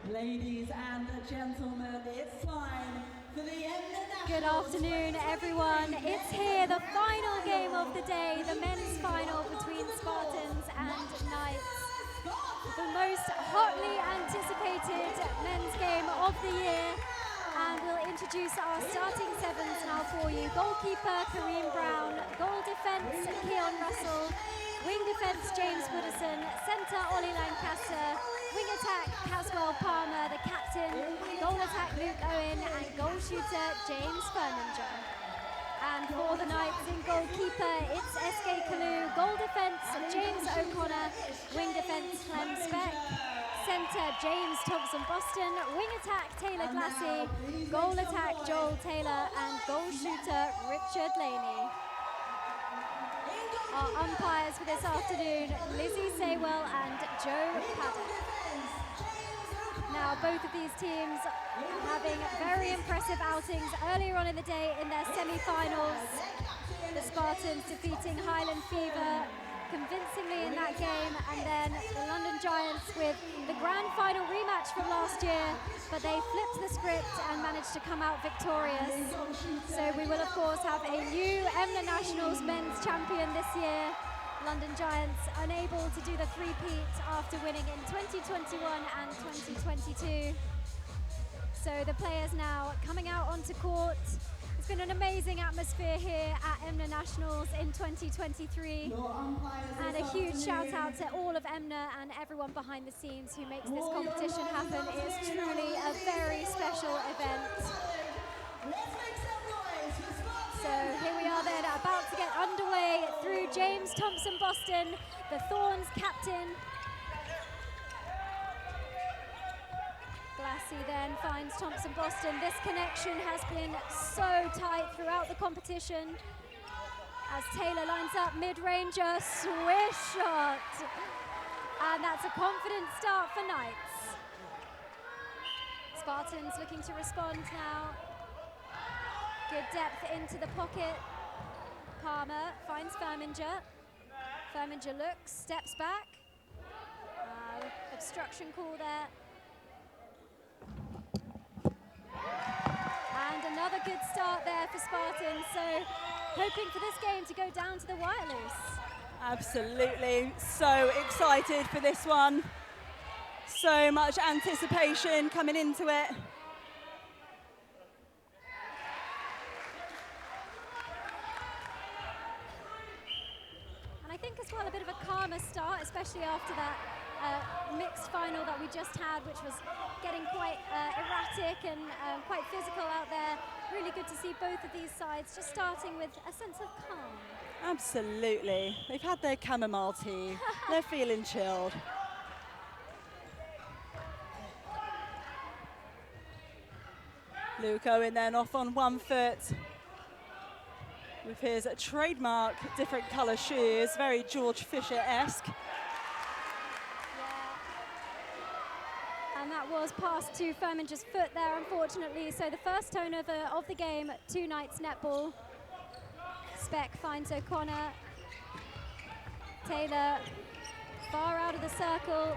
Ladies and gentlemen, it's time for the EMMNA. Good afternoon, everyone. It's here, the final game of the day, the men's final between Spartans and Knights. The most hotly anticipated men's game of the year. And we'll introduce our starting sevens now for you. Goalkeeper, Kareem Brown. Goal defence, Keon Russell. Wing defence, James Woodison. Centre, Ollie Lancaster. Wing attack, Caswell Palmer, the captain. Goal attack, Luke Owen. And goal shooter, James Furninger. And for the Knights in goalkeeper, it's SK Kalu. Goal defence, James O'Connor. Wing defence, Clem Speck. Centre, James Thompson-Boston. Wing attack, Taylor Glassy. Goal attack, Joel Taylor. And goal shooter, Richard Laney. Our umpires for this afternoon, Lizzie Saywell and Joe Paddock. Now, both of these teams having very impressive outings earlier on in the day in their semi-finals. The Spartans defeating Highland Fever convincingly in that game, and then the London Giants with the grand final rematch from last year, but they flipped the script and managed to come out victorious. So we will of course have a new EMMNA Nationals men's champion this year. London Giants unable to do the three-peat after winning in 2021 and 2022. So the players now coming out onto court. It's been an amazing atmosphere here at EMMNA Nationals in 2023. And a huge shout out to all of EMMNA and everyone behind the scenes who makes this competition happen. It is truly a very special event. So here we are then, about to get underway through James Thompson-Boston, the Thorns captain. Glassy then finds Thompson-Boston. This connection has been so tight throughout the competition. As Taylor lines up mid-ranger, swish shot. And that's a confident start for Knights. Spartans looking to respond now. Good depth into the pocket. Palmer finds Furninger. Furninger looks, steps back. Obstruction call there. And another good start there for Spartans, so hoping for this game to go down to the wire loose. Absolutely, so excited for this one. So much anticipation coming into it. And I think as well a bit of a calmer start, especially after that mixed final that we just had, which was getting quite erratic and quite physical out there. Really good to see both of these sides just starting with a sense of calm. Absolutely. They've had their chamomile tea. They're feeling chilled. Luke Owen then off on 1 foot with his trademark different colour shoes, very George Fisher-esque. And that was passed to Furminger's foot there, unfortunately. So the first turnover of the game to Knights Netball. Speck finds O'Connor. Taylor far out of the circle.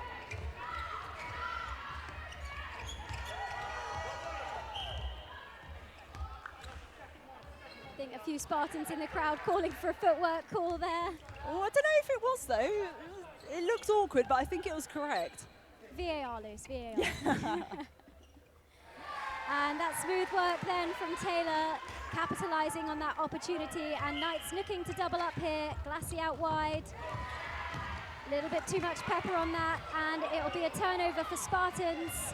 I think a few Spartans in the crowd calling for a footwork call there. Oh, I don't know if it was though. It looks awkward, but I think it was correct. VAR loose, VAR. And that smooth work then from Taylor, capitalising on that opportunity, and Knights looking to double up here. Glassy out wide. A little bit too much pepper on that, and it'll be a turnover for Spartans.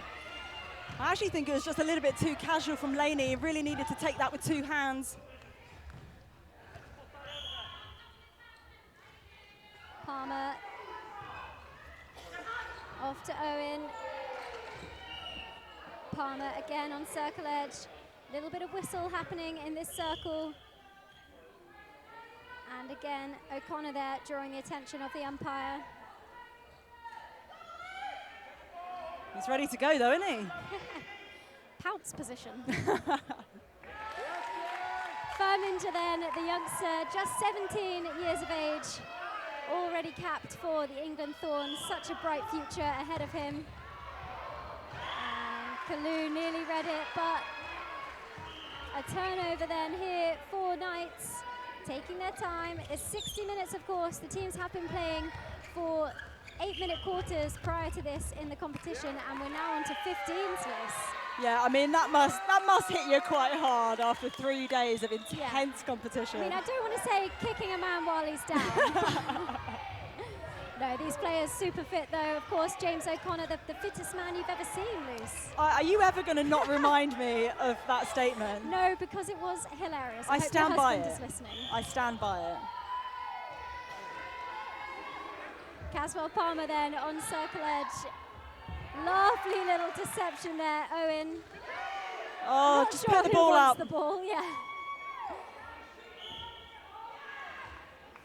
I actually think it was just a little bit too casual from Laney. He really needed to take that with 2 hands. Palmer off to Owen. Palmer again on circle edge. A little bit of whistle happening in this circle. And again, O'Connor there drawing the attention of the umpire. He's ready to go though, isn't he? Pounce position. Furminger then, the youngster, just 17 years of age, already capped for the England Thorns. Such a bright future ahead of him. Kalu nearly read it, but a turnover then here for Knights, taking their time. It's 60 minutes, of course. The teams have been playing for 8-minute quarters prior to this in the competition, and we're now on to 15s, Liz. Yeah, I mean, that must hit you quite hard after 3 days of intense competition. I mean, I don't want to say kicking a man while he's down. No, these players super fit though. Of course, James O'Connor, the fittest man you've ever seen, Luce. Are you ever going to not remind me of that statement? No, because it was hilarious. I stand by it. Is listening. I stand by it. Caswell Palmer then on circle edge. Lovely little deception there, Owen. Oh, Not just sure put the who ball wants up. The ball, yeah.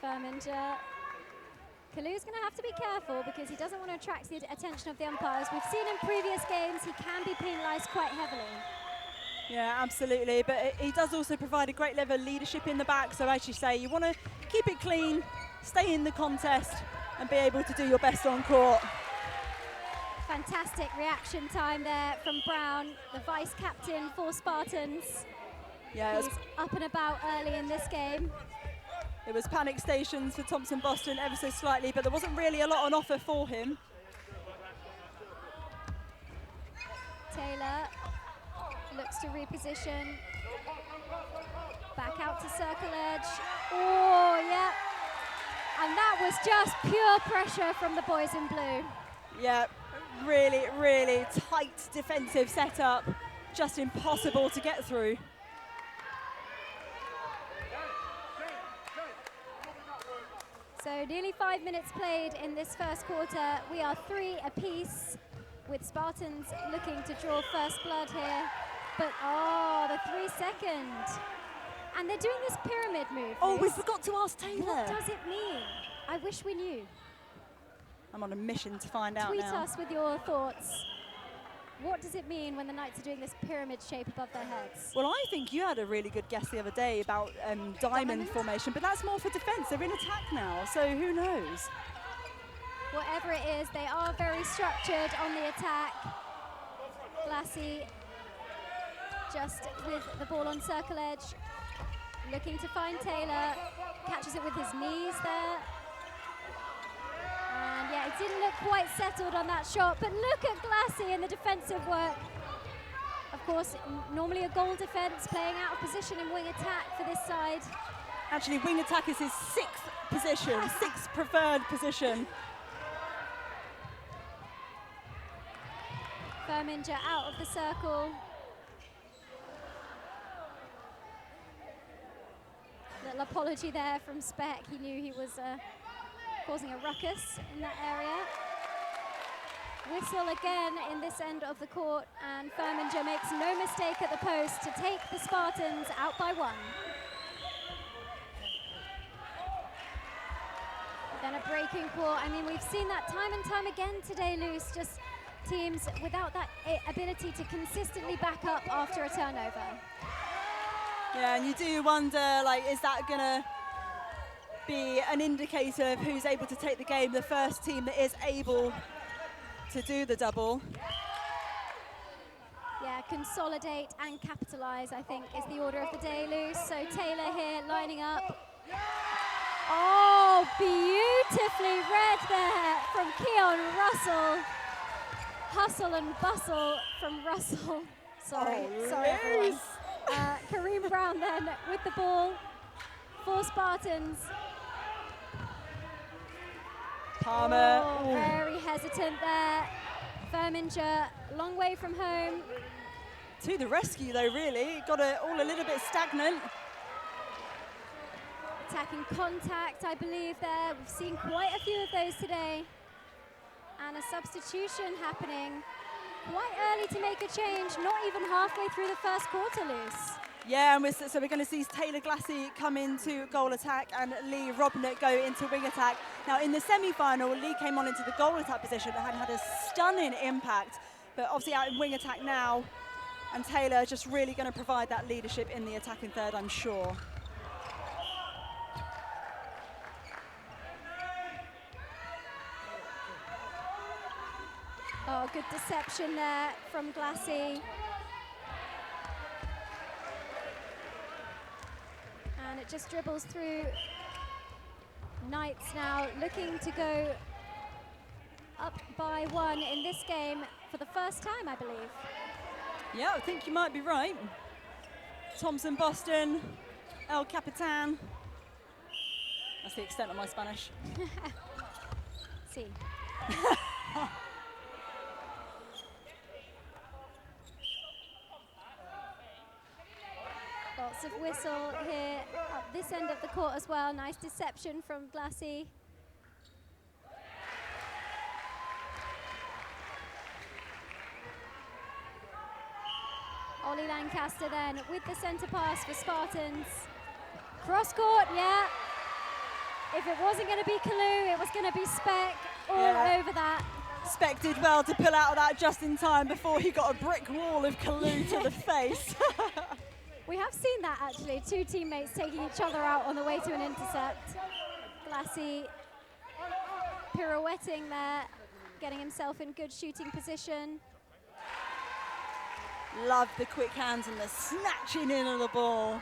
Firminger. Kalu's going to have to be careful because he doesn't want to attract the attention of the umpires. We've seen in previous games he can be penalised quite heavily. Yeah, absolutely. But he does also provide a great level of leadership in the back. So as you say, you want to keep it clean, stay in the contest, and be able to do your best on court. Fantastic reaction time there from Brown, the vice captain for Spartans. Yeah, he's up and about early in this game. It was panic stations for Thompson Boston ever so slightly, but there wasn't really a lot on offer for him. Taylor looks to reposition. Back out to circle edge. Oh, yeah. And that was just pure pressure from the boys in blue. Yeah, really, really tight defensive setup. Just impossible to get through. So nearly 5 minutes played in this first quarter. We are 3 apiece, with Spartans looking to draw first blood here. But oh, the 3 second. And they're doing this pyramid move. Oh, we forgot to ask Taylor. What does it mean? I wish we knew. I'm on a mission to find out Tweet now. us with your thoughts. What does it mean when the Knights are doing this pyramid shape above their heads? Well, I think you had a really good guess the other day about diamond formation, but that's more for defence. They're in attack now, so who knows? Whatever it is, they are very structured on the attack. Glassy just with the ball on circle edge, looking to find Taylor, catches it with his knees there. And yeah, it didn't look quite settled on that shot, but look at Glassy in the defensive work. Of course, normally a goal defense, playing out of position in wing attack for this side. Actually, wing attack is his 6th position, 6th preferred position. Firminger out of the circle. Little apology there from Speck. He knew he was causing a ruckus in that area. Whistle again in this end of the court, and Firminger makes no mistake at the post to take the Spartans out by 1. Then a breaking court. I mean, we've seen that time and time again today, Luce, just teams without that ability to consistently back up after a turnover. Yeah, and you do wonder, like, is that gonna be an indicator of who's able to take the game? The first team that is able to do the double. Yeah, consolidate and capitalise, I think, is the order of the day, Luce. So Taylor here lining up. Oh, beautifully read there from Keon Russell. Hustle and bustle from Russell. Sorry, everyone. Kareem Brown then with the ball for Spartans. Palmer. Oh, very hesitant there. Firminger, long way from home. To the rescue though, really. Got it all a little bit stagnant. Attacking contact, I believe there. We've seen quite a few of those today. And a substitution happening quite early to make a change, not even halfway through the first quarter, Luce. Yeah, and so we're going to see Taylor Glassy come into goal attack and Lee Robnett go into wing attack. Now, in the semi-final, Lee came on into the goal attack position and had a stunning impact, but obviously out in wing attack now, and Taylor just really going to provide that leadership in the attacking third, I'm sure. Oh, good deception there from Glassy. And it just dribbles through. Knights now looking to go up by 1 in this game for the first time, I believe. Yeah, I think you might be right. Thompson, Boston, El Capitan. That's the extent of my Spanish. See. Lots of whistle here up this end of the court as well. Nice deception from Glassy. Ollie Lancaster then with the centre pass for Spartans. Cross court, yeah. If it wasn't going to be Kalu, it was going to be Speck all over that. Speck did well to pull out of that just in time before he got a brick wall of Kalu to the face. We have seen that actually, 2 teammates taking each other out on the way to an intercept. Glassy pirouetting there, getting himself in good shooting position. Love the quick hands and the snatching in of the ball.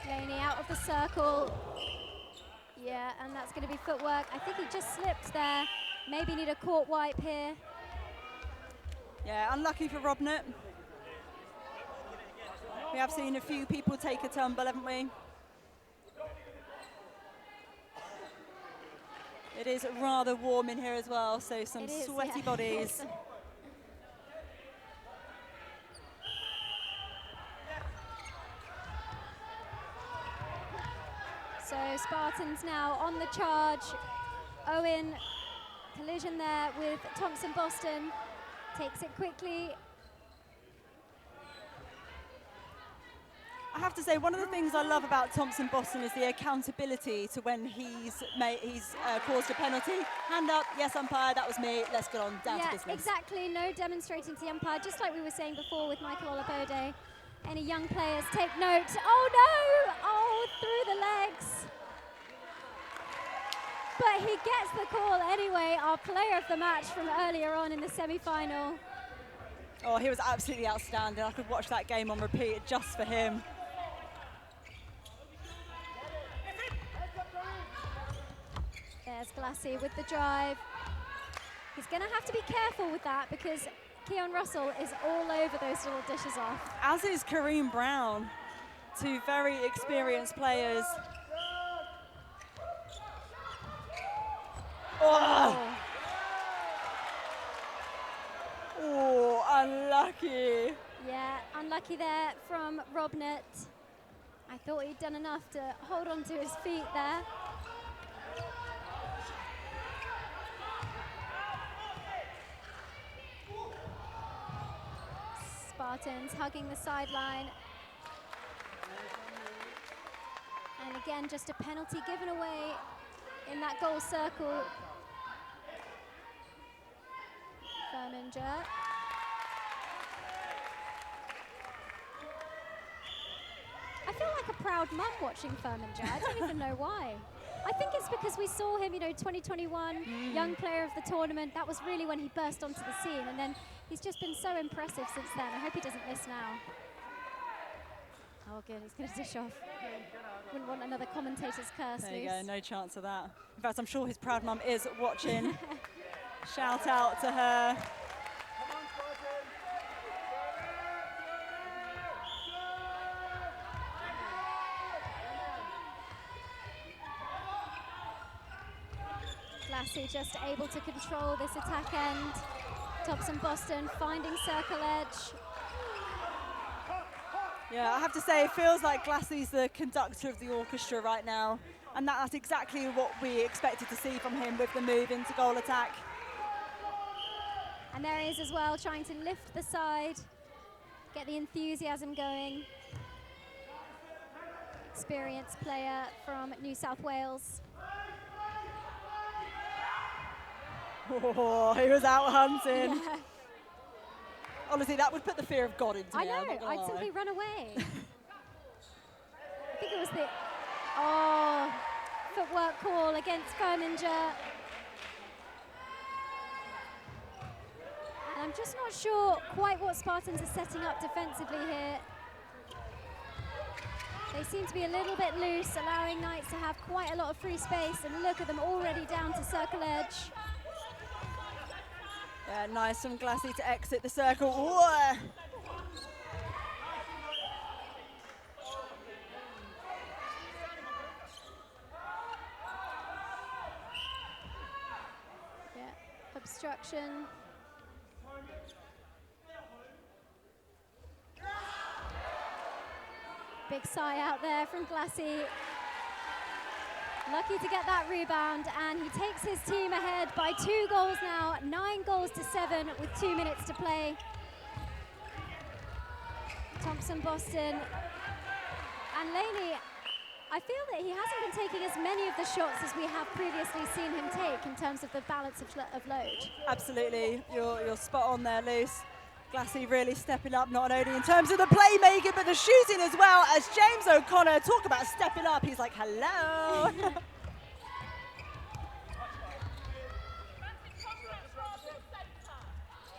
Laney out of the circle. Yeah, and that's going to be footwork. I think he just slipped there. Maybe need a court wipe here. Yeah, unlucky for Robnett. We have seen a few people take a tumble, haven't we? It is rather warm in here as well, so some sweaty bodies. So Spartans now on the charge. Owen, collision there with Thompson Boston. Takes it quickly. I have to say, one of the things I love about Thompson Boston is the accountability to when he's caused a penalty. Hand up, yes umpire, that was me, let's get on, down to business. Yeah, exactly, no demonstrating to the umpire, just like we were saying before with Michael Olabode. Any young players take note. Oh no! Oh, through the legs. But he gets the call anyway, our player of the match from earlier on in the semi-final. Oh, he was absolutely outstanding. I could watch that game on repeat just for him. There's Glassy with the drive. He's going to have to be careful with that because Keon Russell is all over those little dishes off. As is Kareem Brown, 2 very experienced players. Oh, oh, unlucky. Yeah, unlucky there from Robnett. I thought he'd done enough to hold on to his feet there. Spartans hugging the sideline. And again, just a penalty given away in that goal circle. Firminger. I feel like a proud mum watching Firminger. I don't even know why. I think it's because we saw him, 2021, young player of the tournament. That was really when he burst onto the scene. And then he's just been so impressive since then. I hope he doesn't miss now. Oh, good. He's going to dish off. Wouldn't want another commentator's curse. There you go. No chance of that. In fact, I'm sure his proud mum is watching. Shout out to her. Glassy just able to control this attack end. Thompson Boston finding circle edge. Yeah, I have to say, it feels like Glassy's the conductor of the orchestra right now. And that's exactly what we expected to see from him with the move into goal attack. And there he is as well, trying to lift the side, get the enthusiasm going. Experienced player from New South Wales. Oh, he was out hunting. Yeah. Honestly, that would put the fear of God into me. I know, I'd simply run away. I think it was the, footwork call against Firminger. I'm just not sure quite what Spartans are setting up defensively here. They seem to be a little bit loose, allowing Knights to have quite a lot of free space, and look at them already down to circle edge. Yeah, nice from Glassy to exit the circle. Whoa. Yeah, obstruction. Big sigh out there from Glassy. Lucky to get that rebound, and he takes his team ahead by 2 goals now, 9 goals to 7 with 2 minutes to play. Thompson, Boston, and Laney, I feel that he hasn't been taking as many of the shots as we have previously seen him take in terms of the balance of load. Absolutely, you're spot on there, Luce. Glassy really stepping up, not only in terms of the playmaking, but the shooting as well. As James O'Connor, talk about stepping up, he's like, hello.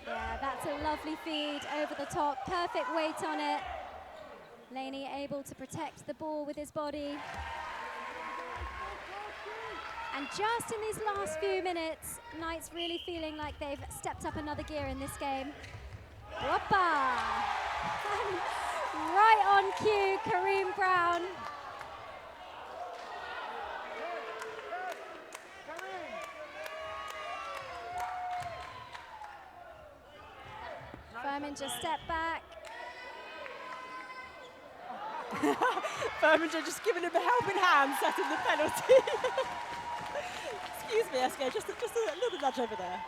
Yeah, that's a lovely feed over the top, perfect weight on it. Laney able to protect the ball with his body. And just in these last few minutes, Knights really feeling like they've stepped up another gear in this game. Whoppa! Right on cue, Kareem Brown. Furman just stepped back. Furman just giving him a helping hand, setting the penalty. Excuse me, SK, just a little nudge over there.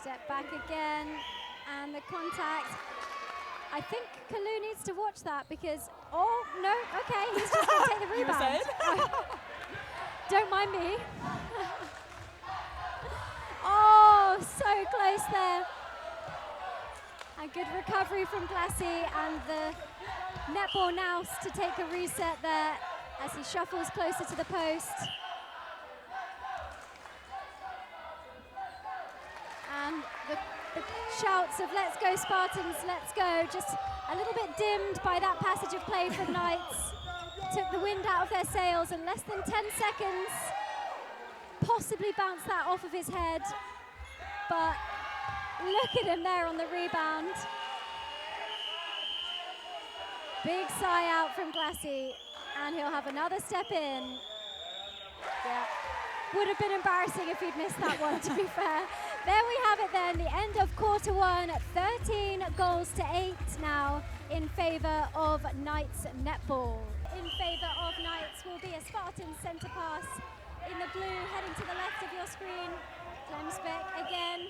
Step back again, and the contact. I think Kalu needs to watch that because, oh, no, okay, he's just going to take the rebound. Don't mind me. Oh, so close there. A good recovery from Glassy, and the netball now to take a reset there as he shuffles closer to the post. And the shouts of "Let's go Spartans, let's go," just a little bit dimmed by that passage of play from Knights. Took the wind out of their sails, and less than 10 seconds, possibly bounced that off of his head. But look at him there on the rebound. Big sigh out from Glassy, and he'll have another step in. Yeah, would have been embarrassing if he'd missed that one, to be fair. There we have it then, the end of quarter one, 13 goals to 8 now in favour of Knights Netball. In favour of Knights will be a Spartan centre pass in the blue, heading to the left of your screen. Glemsbeck again,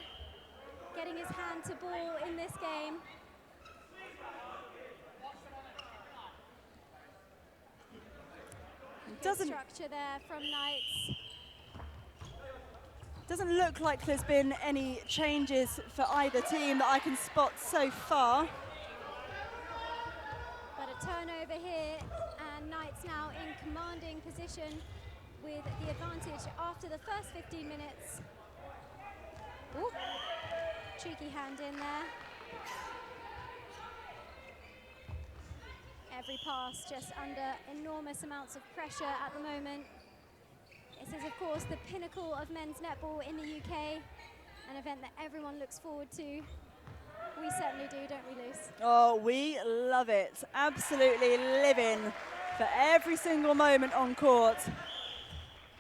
getting his hand to ball in this game. Good structure there from Knights. Doesn't look like there's been any changes for either team that I can spot so far. But a turnover here, and Knights now in commanding position with the advantage after the first 15 minutes. Ooh, cheeky hand in there. Every pass just under enormous amounts of pressure at the moment. This is, of course, the pinnacle of men's netball in the UK, an event that everyone looks forward to. We certainly do, don't we, Luce? Oh, we love it. Absolutely living for every single moment on court.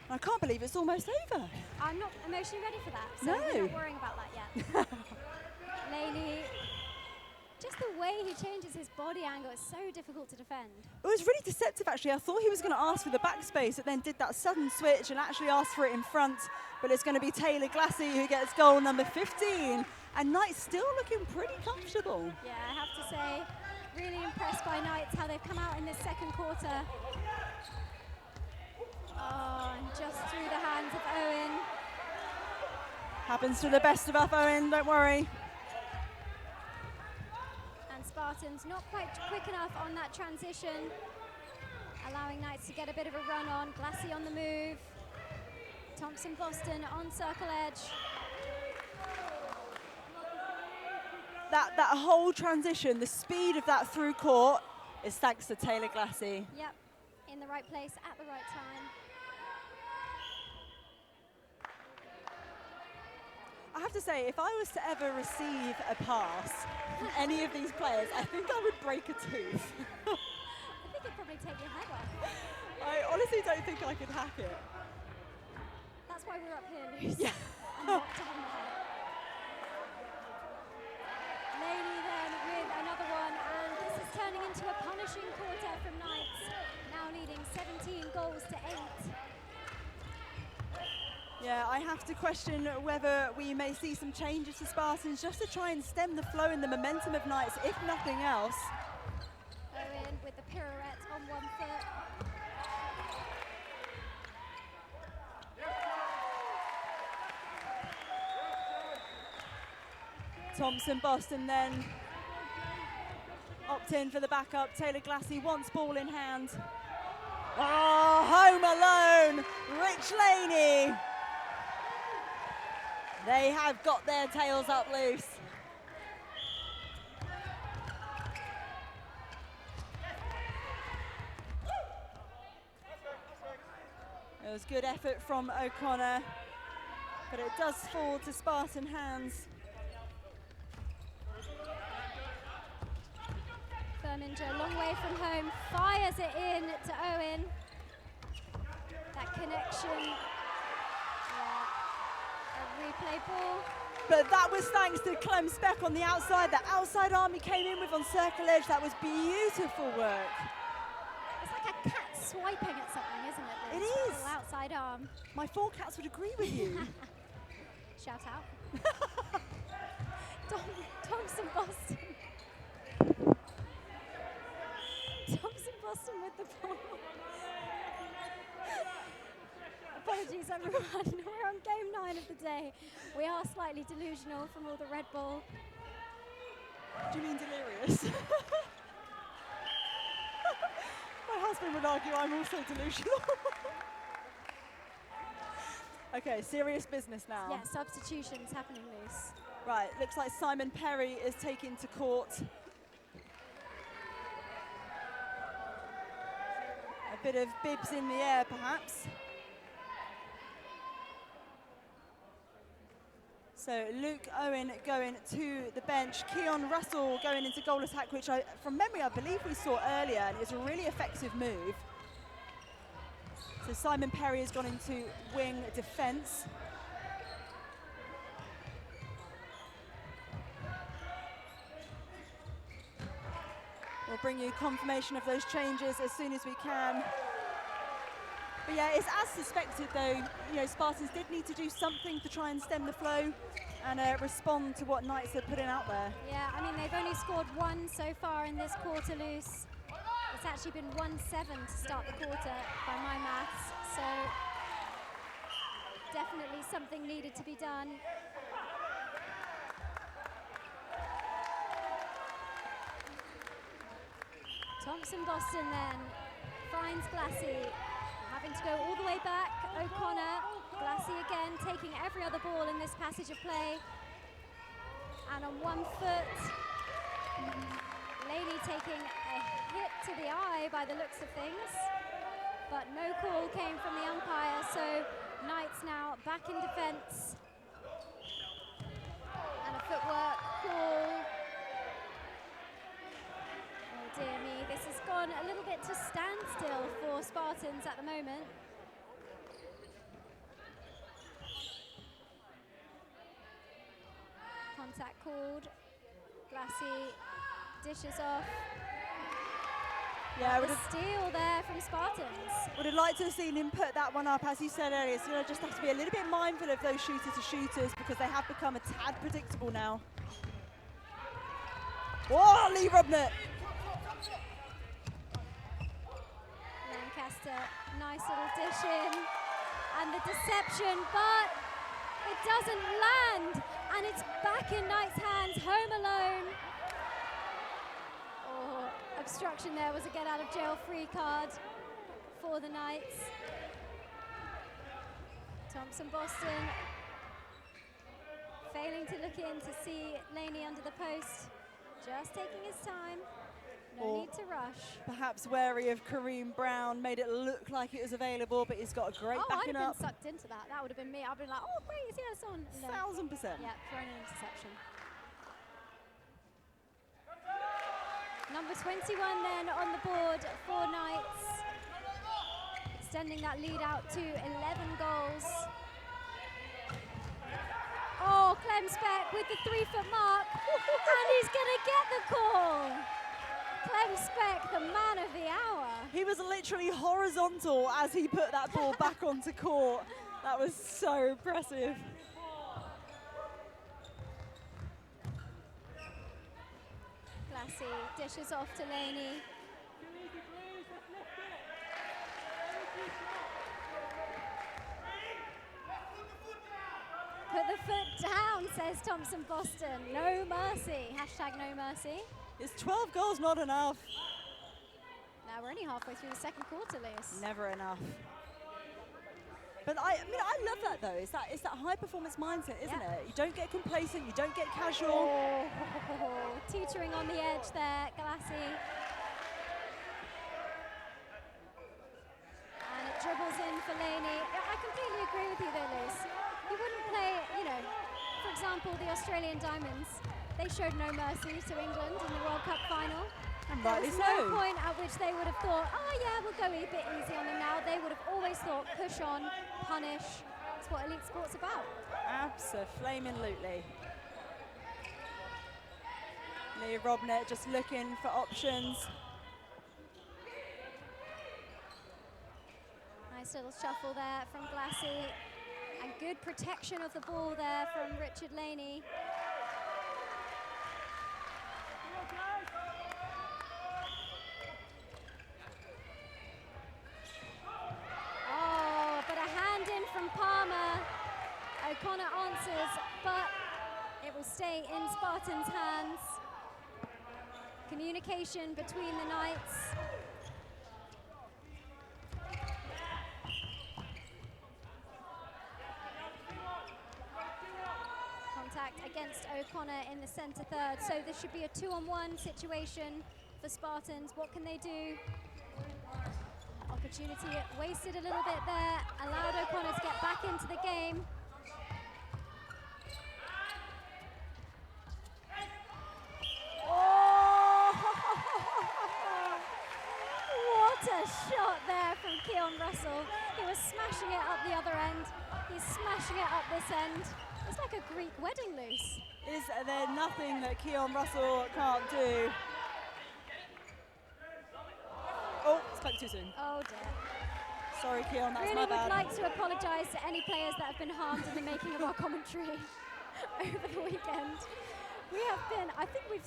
I can't believe it's almost over. I'm not emotionally ready for that, so No. we're not worrying about that yet. Laney, just the way he changes his body angle is so difficult to defend. It was really deceptive, actually. I thought he was going to ask for the backspace, but then did that sudden switch and actually asked for it in front. But it's going to be Taylor Glassy who gets goal number 15. And Knights still looking pretty comfortable. Yeah, I have to say, really impressed by Knights, how they've come out in this second quarter. Oh, and just through the hands of Owen. Happens to the best of us, Owen, don't worry. And Spartans not quite quick enough on that transition. allowing Knights to get a bit of a run on. Glassy on the move. Thompson Boston on circle edge. That whole transition, the speed of that through court is thanks to Taylor Glassy. Yep, in the right place at the right time. I have to say, if I was to ever receive a pass from any of these players, I think I would break a tooth. I think it'd probably take your head off. I honestly don't think I could hack it. That's why we're up here, Luce. Yeah. And not down there. Laney then with another one, and this is turning into a punishing quarter from Knights, now leading 17 goals to 8. Yeah, I have to question whether we may see some changes to Spartans just to try and stem the flow and the momentum of Knights, if nothing else. Owen with the pirouette on one foot. Thompson Boston then opt in for the backup. Taylor Glassy wants ball in hand. Oh, home alone, Rich Laney. They have got their tails up loose. It was good effort from O'Connor, but it does fall to Spartan hands. Berminger, a long way from home, fires it in to Owen. That connection. A replay ball. But that was thanks to Clem Speck on the outside. That outside arm he came in with on circle edge. That was beautiful work. It's like a cat swiping at something, isn't it? It Liz? is. Little outside arm. My 4 cats would agree with you. Shout out. Thompson Boston. Thompson Boston with the ball. Apologies everyone, we're on game 9 of the day. We are slightly delusional from all the Red Bull. Do you mean delirious? My husband would argue I'm also delusional. Okay, serious business now. Yeah, substitutions happening loose. Right, looks like Simon Perry is taken to court. A bit of bibs in the air, perhaps. So Luke Owen going to the bench. Keon Russell going into goal attack, which from memory I believe we saw earlier, and it's a really effective move. So Simon Perry has gone into wing defence. We'll bring you confirmation of those changes as soon as we can. But yeah, it's as suspected though. You know, Spartans did need to do something to try and stem the flow and respond to what Knights are putting out there. Yeah, I mean, they've only scored 1 so far in this quarter loose. It's actually been 1-7 to start the quarter by my maths. So definitely something needed to be done. Thompson Boston then finds Glassy, having to go all the way back. O'Connor, Glassy again taking every other ball in this passage of play. And on one foot, Laney taking a hit to the eye by the looks of things. But no call came from the umpire, so Knights now back in defence. And a footwork call. Oh dear me, this has gone a little bit to standstill for Spartans at the moment. Contact called. Glassy dishes off. Yeah, A steal there from Spartans. would have liked to have seen him put that one up, as you said earlier. So you just have to be a little bit mindful of those shooters because they have become a tad predictable now. Oh, Lee Robnett! Lancaster, nice little dish in. And the deception, but it doesn't land. And it's back in Knights' hands, home alone. Oh, obstruction there was a get out of jail free card. for the Knights. Thompson Boston failing to look in to see Laney under the post. Just taking his time. No need to rush. Perhaps wary of Kareem Brown, made it look like it was available, but he's got a great backing I'd up. have been sucked into that. That would have been me. I'd been like, oh, wait, is he that's on? No. 1000%. Yeah, thrown an interception. Number 21 then on the board for Knights. Extending that lead out to 11 goals. Oh, Clem Speck with the 3-foot mark. And he's going to get the call. Clem Speck, the man of the hour. He was literally horizontal as he put that ball back onto court. That was so impressive. Glassy dishes off to Laney. Put the foot down, says Thompson Boston. No mercy. Hashtag no mercy. Is 12 goals not enough? Now we're only halfway through the second quarter, Liz. Never enough. But I mean, I love that though. It's that high performance mindset, isn't it? You don't get complacent, you don't get casual. Oh, teetering on the edge there, Glassy. And it dribbles in for Laney. I completely agree with you though, Liz. You wouldn't play, you know, for example, the Australian Diamonds. They showed no mercy to England in the World Cup final. And There rightly was so. no point at which they would have thought, oh yeah, we'll go a bit easy on them now. They would have always thought, push on, punish. That's what elite sport's about. Abso-flaming-lutely. Lee Robnett just looking for options. Nice little shuffle there from Glassy. And good protection of the ball there from Richard Laney. Oh, but a hand in from Palmer. O'Connor answers, but it will stay in Spartans' hands. Communication between the Knights. Contact against O'Connor in the centre third. So this should be a 2-on-1 situation for Spartans. What can they do? Opportunity wasted a little bit there. Allowed O'Connor to get back into the game. Oh! What a shot there from Keon Russell. He was smashing it up the other end. He's smashing it up this end. It's like a Greek wedding, loose. Is there nothing that Keon Russell can't do? Oh, spoke too soon. Oh dear. Sorry, Keon, that's Really my would bad. like to apologise to any players that have been harmed in the making of our commentary over the weekend. We have been, I think we've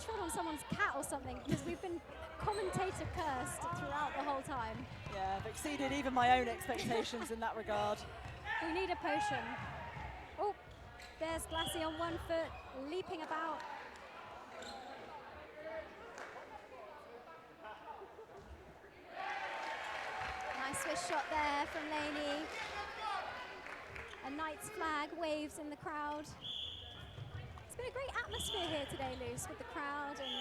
trod on someone's cat or something because we've been commentator cursed throughout the whole time. Yeah, I've exceeded even my own expectations in that regard. We need a potion. Oh, there's Glassy on 1 foot, leaping about. Nice swish shot there from Laney. A Knights flag waves in the crowd. It's been a great atmosphere here today, Luce, with the crowd and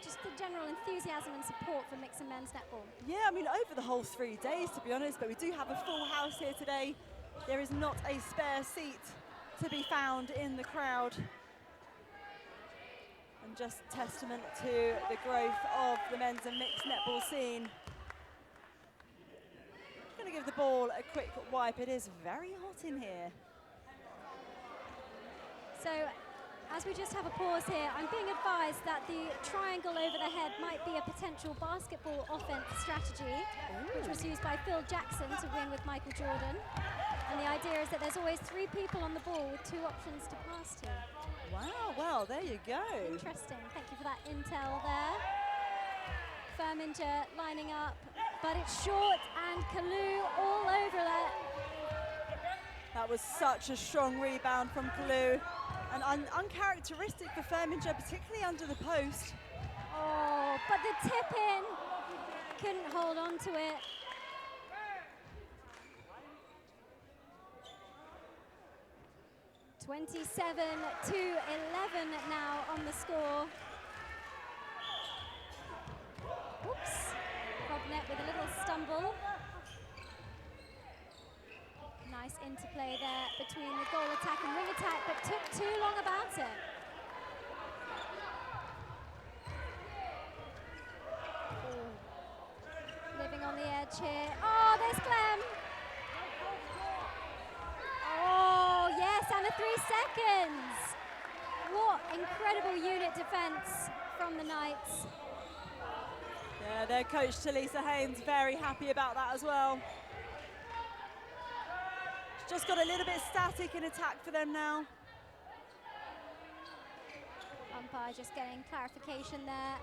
just the general enthusiasm and support for mixed and men's netball. Yeah, I mean, over the whole 3 days, to be honest, but we do have a full house here today. There is not a spare seat to be found in the crowd. And just testament to the growth of the men's and mixed netball scene. Going to give the ball a quick wipe. It is very hot in here. So, as we just have a pause here, I'm being advised that the triangle over the head might be a potential basketball offense strategy, which was used by Phil Jackson to win with Michael Jordan. And the idea is that there's always 3 people on the ball with 2 options to pass to. Wow, well, there you go. Interesting. Thank you for that intel there. Firminger lining up, but it's short and Kalu all over that. That was such a strong rebound from Kalu. And uncharacteristic for Firminger, particularly under the post. Oh, but the tip in, couldn't hold on to it. 27-11 now on the score. Oops, Robnet with a little stumble. Nice interplay there between the goal attack and wing attack, but took too long about it. Ooh. Living on the edge here. Oh, there's Clem. Oh, yes, and a 3 seconds. What incredible unit defense from the Knights. Yeah, their coach, Talisa Haynes, very happy about that as well. It's just got a little bit static in attack for them now. Umpire just getting clarification there.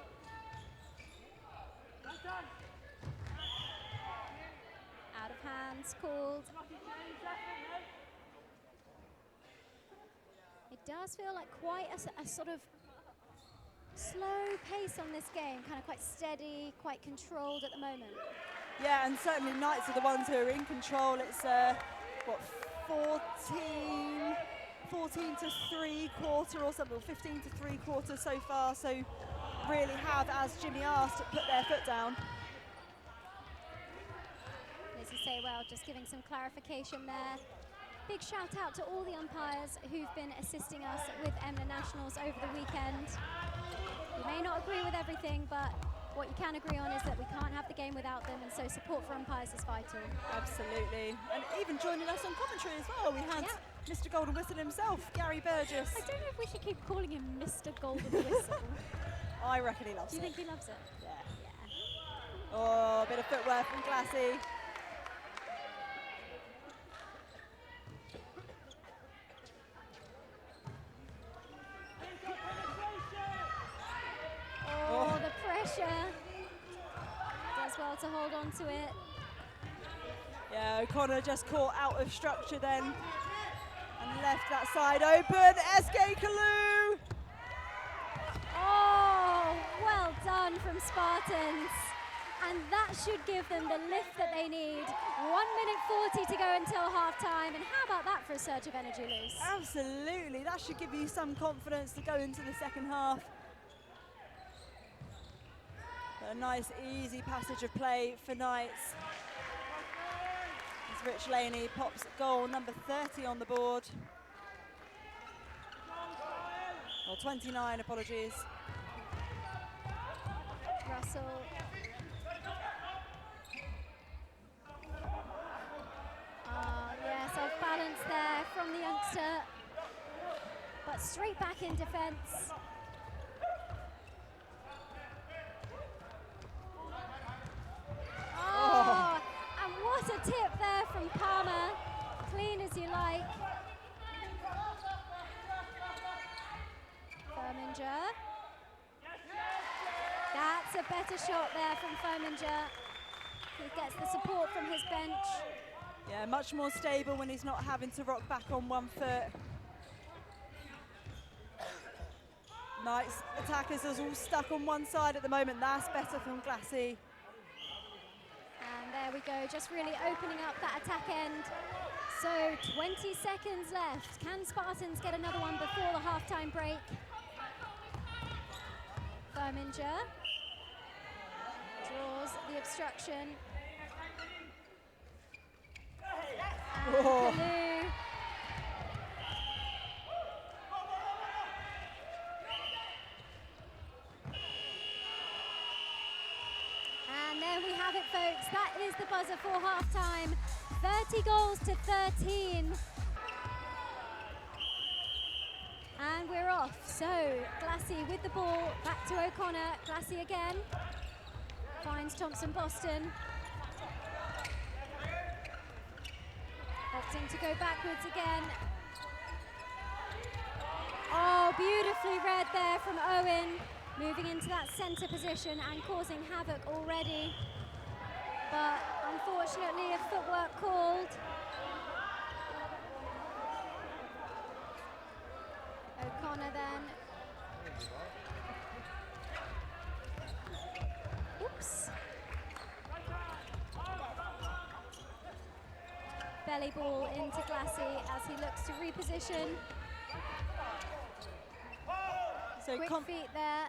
Out of hands called. It does feel like quite a sort of slow pace on this game, kind of quite steady, quite controlled at the moment. Yeah, and certainly Knights are the ones who are in control. It's, what, 14 to 3/4 or something, or 15 to 3/4 so far. So really have, as Jimmy asked, put their foot down. Lizzie Saywell just giving some clarification there. Big shout out to all the umpires who've been assisting us with EMMNA Nationals over the weekend. You may not agree with everything, but what you can agree on is that we can't have the game without them, and so support for umpires is vital. Absolutely. And even joining us on commentary as well, we had Mr. Golden Whistle himself, Gary Burgess. I don't know if we should keep calling him Mr. Golden Whistle. I reckon he loves it. Do you think he loves it? Yeah. Yeah. Oh, a bit of footwork from Glassy. Oh, the pressure. Does well to hold on to it. Yeah, O'Connor just caught out of structure then and left that side open. SK Kalu! Oh, well done from Spartans. And that should give them the lift that they need. 1:40 to go until half time. And how about that for a surge of energy, Luce? Absolutely, that should give you some confidence to go into the second half. A nice, easy passage of play for Knights. As Rich Laney pops goal number 30 on the board. Or 29, apologies. Russell. Yes, off balance there from the youngster. But straight back in defence. Oh, and what a tip there from Palmer. Clean as you like. Firminger. That's a better shot there from Firminger. He gets the support from his bench. Yeah, much more stable when he's not having to rock back on one foot. Knights attackers are all stuck on one side at the moment. That's better from Glassy. And there we go, just really opening up that attack end. So 20 seconds left. Can Spartans get another one before the halftime break? Firminger draws the obstruction. And Kalu. And there we have it, folks. That is the buzzer for halftime. 30 goals to 13. And we're off. So Glassy with the ball, back to O'Connor. Glassy again. Finds Thompson Boston. Opting to go backwards again. Oh, beautifully read there from Owen. Moving into that centre position and causing havoc already. But unfortunately, a footwork called. O'Connor then. Oops. Belly ball into Glassy as he looks to reposition. So quick feet there.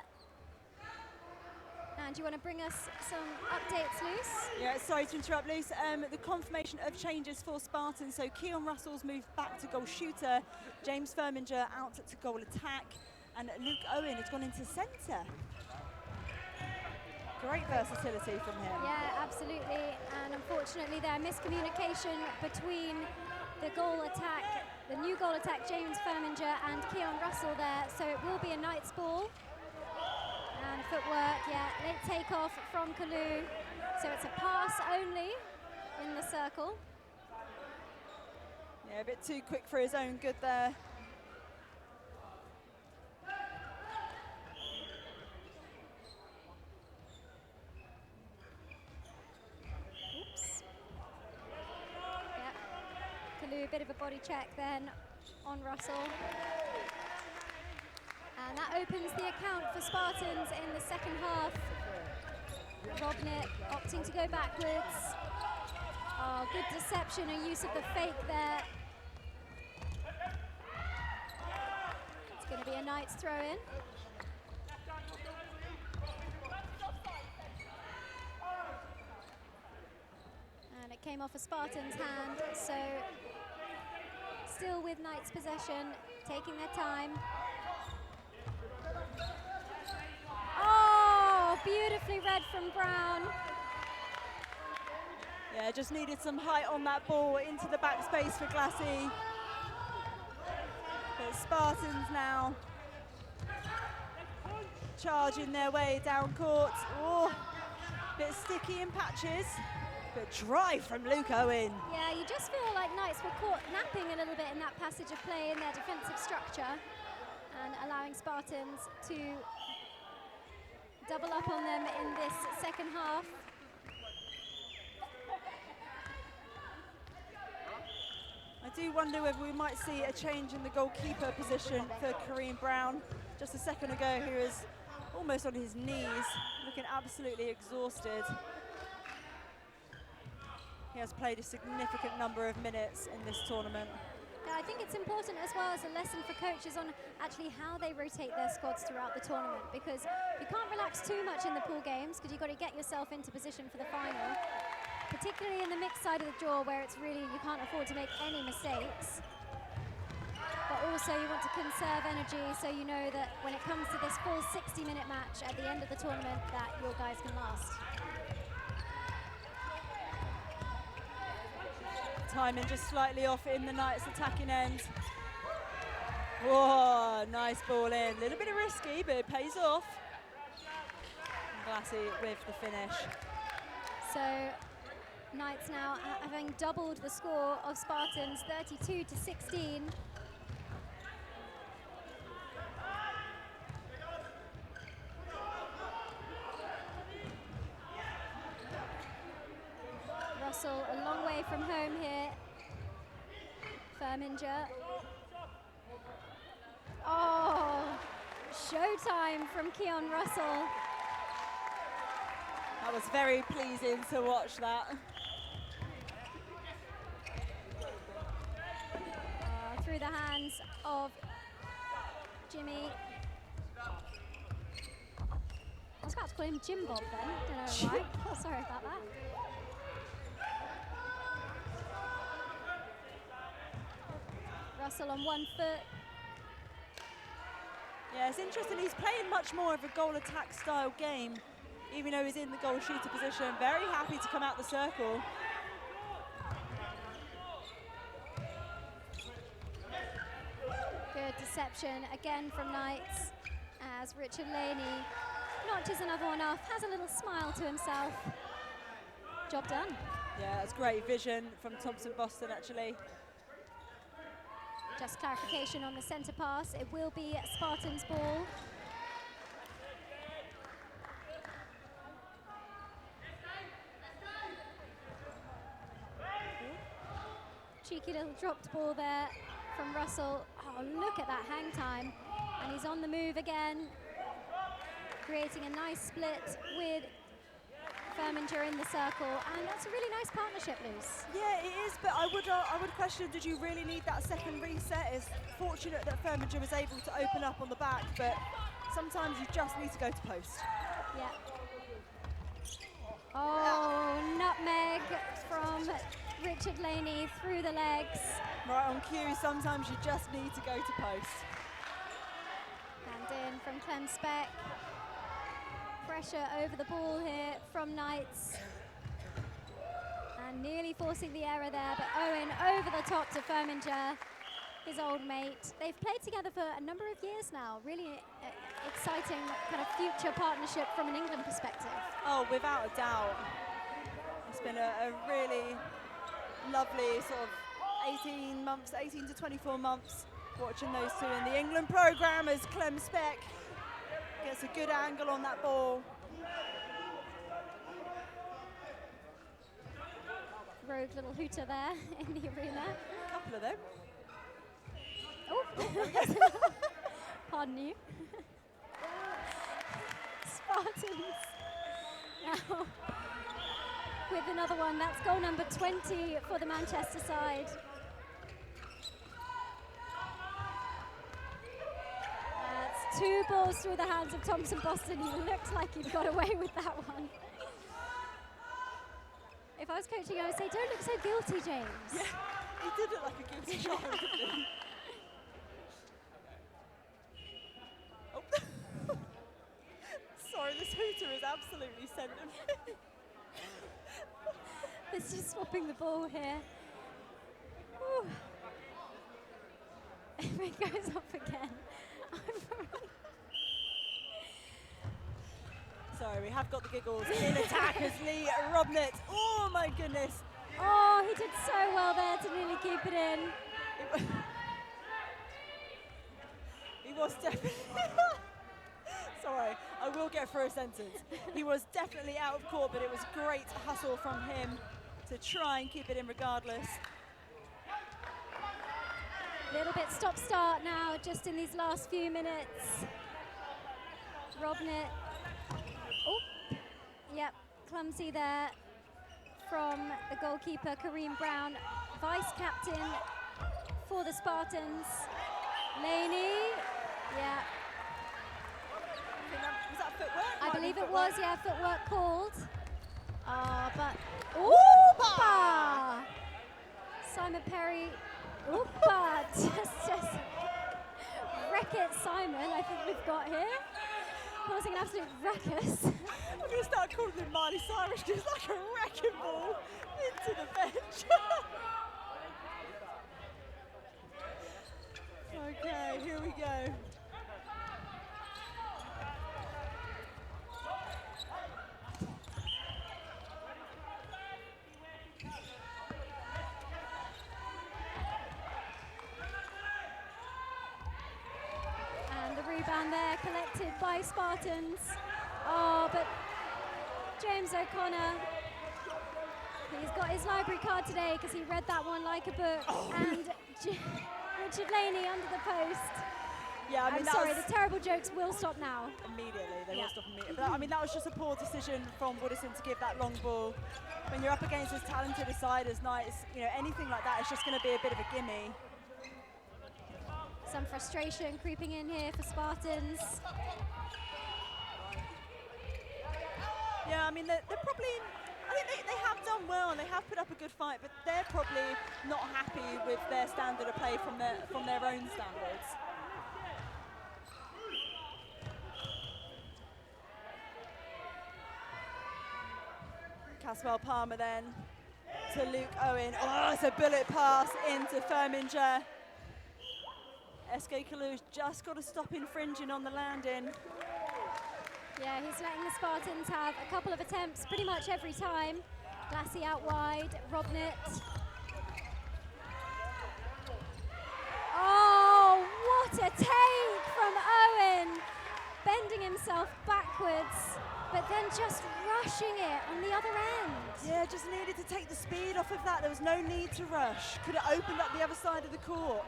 And do you want to bring us some updates, Luce? Yeah, sorry to interrupt, Luce. The confirmation of changes for Spartans. So Keon Russell's moved back to goal shooter, James Firminger out to goal attack, and Luke Owen has gone into centre. Great versatility from him. Yeah, absolutely. And unfortunately there, miscommunication between the goal attack, the new goal attack, James Firminger and Keon Russell there. So it will be a Knights ball. And footwork, yeah, late takeoff from Kalu. So it's a pass only in the circle. Yeah, a bit too quick for his own good there. Oops. Yeah, Kalu, a bit of a body check then on Russell. And that opens the account for Spartans in the second half. Robnett opting to go backwards. Oh, good deception and use of the fake there. It's going to be a Knights throw in. And it came off a Spartan's hand, so still with Knights possession, taking their time. Oh, beautifully read from Brown. Yeah, just needed some height on that ball into the back space for Glassy. But Spartans now charging their way down court. Oh, bit sticky in patches, but drive from Luke Owen. Yeah, you just feel like Knights were caught napping a little bit in that passage of play in their defensive structure and allowing Spartans to double up on them in this second half. I do wonder whether we might see a change in the goalkeeper position for Kareem Brown. Just a second ago, he was almost on his knees, looking absolutely exhausted. He has played a significant number of minutes in this tournament. Yeah, I think it's important as well as a lesson for coaches on actually how they rotate their squads throughout the tournament, because you can't relax too much in the pool games because you've got to get yourself into position for the final, particularly in the mixed side of the draw where it's really, you can't afford to make any mistakes. But also you want to conserve energy so you know that when it comes to this full 60-minute match at the end of the tournament that your guys can last. Timing just slightly off in the Knights attacking end. Whoa, nice ball in. A little bit of risky, but it pays off. Glassy with the finish. So Knights now having doubled the score of Spartans, 32-16. Russell a long way from home here. Firminger. Oh, showtime from Keon Russell. That was very pleasing to watch that. Through the hands of Jimmy. I was about to call him Jim Bob then, don't know why. Sorry about that. Russell on 1 foot. Yeah, it's interesting. He's playing much more of a goal attack style game, even though he's in the goal shooter position. Very happy to come out the circle. Good deception again from Knights as Richard Laney notches another one off, has a little smile to himself. Job done. Yeah, that's great vision from Thompson Boston actually. Just clarification on the centre pass. It will be Spartans' ball. Cheeky little dropped ball there from Russell. Oh, look at that hang time. And he's on the move again, creating a nice split with Firminger in the circle, and that's a really nice partnership, Luce. Yeah, it is, but I would question, did you really need that second reset? It's fortunate that Firminger was able to open up on the back, but sometimes you just need to go to post. Yeah. Oh, nutmeg from Richard Laney through the legs. Right on cue, sometimes you just need to go to post. Hand in from Clem Speck. Pressure over the ball here from Knights. And nearly forcing the error there, but Owen over the top to Firminger, his old mate. They've played together for a number of years now. Really exciting kind of future partnership from an England perspective. Oh, without a doubt. It's been a really lovely sort of 18 to 24 months watching those two in the England programme as Clem Speck gets a good angle on that ball. Rogue little hooter there in the arena. A couple of them. Oh, pardon you. Spartans now with another one. That's goal number 20 for the Manchester side. That's 2 balls through the hands of Thompson Boston. He looked like he'd got away with that one. If I was coaching, I would say, don't look so guilty, James. Yeah, he did look like a guilty child, didn't he? Oh. Sorry, this hooter is absolutely sending me. It's just swapping the ball here. Whew. If it goes off again, Sorry, we have got the giggles in attack as Lee Robnett. Oh my goodness. Oh, he did so well there to nearly keep it in. He was definitely, sorry, I will get through a sentence. He was definitely out of court, but it was great hustle from him to try and keep it in regardless. Little bit stop-start now, just in these last few minutes. Robnett. Oh, yep, clumsy there from the goalkeeper, Kareem Brown, vice-captain for the Spartans. Laney, yeah. Was that footwork? I believe it was, yeah, footwork called. But, Oopa! Simon Perry, oopa, just wreck it, Simon, I think we've got here. Causing an absolute ruckus. I'm going to start calling him Miley Cyrus because it's like a wrecking ball into the bench. Okay, here we go. And the rebound there collected by Spartans. Oh, but James O'Connor, he's got his library card today because he read that one like a book. Oh. And Richard Laney under the post. Yeah, I mean, I'm sorry, the terrible jokes will stop now. Immediately, they will stop immediately. But I mean, that was just a poor decision from Woodison to give that long ball. When you're up against as talented a side as Knights, you know, anything like that is just going to be a bit of a gimme. Some frustration creeping in here for Spartans. Yeah, I mean, they're probably, I think they have done well and they have put up a good fight, but they're probably not happy with their standard of play from their own standards. Caswell Palmer then to Luke Owen. Oh, it's a bullet pass into Firminger. SK Kalou's just got to stop infringing on the landing. Yeah, he's letting the Spartans have a couple of attempts pretty much every time. Glassy out wide, Robnett. Oh, what a take from Owen! Bending himself backwards, but then just rushing it on the other end. Yeah, just needed to take the speed off of that. There was no need to rush. Could have opened up the other side of the court.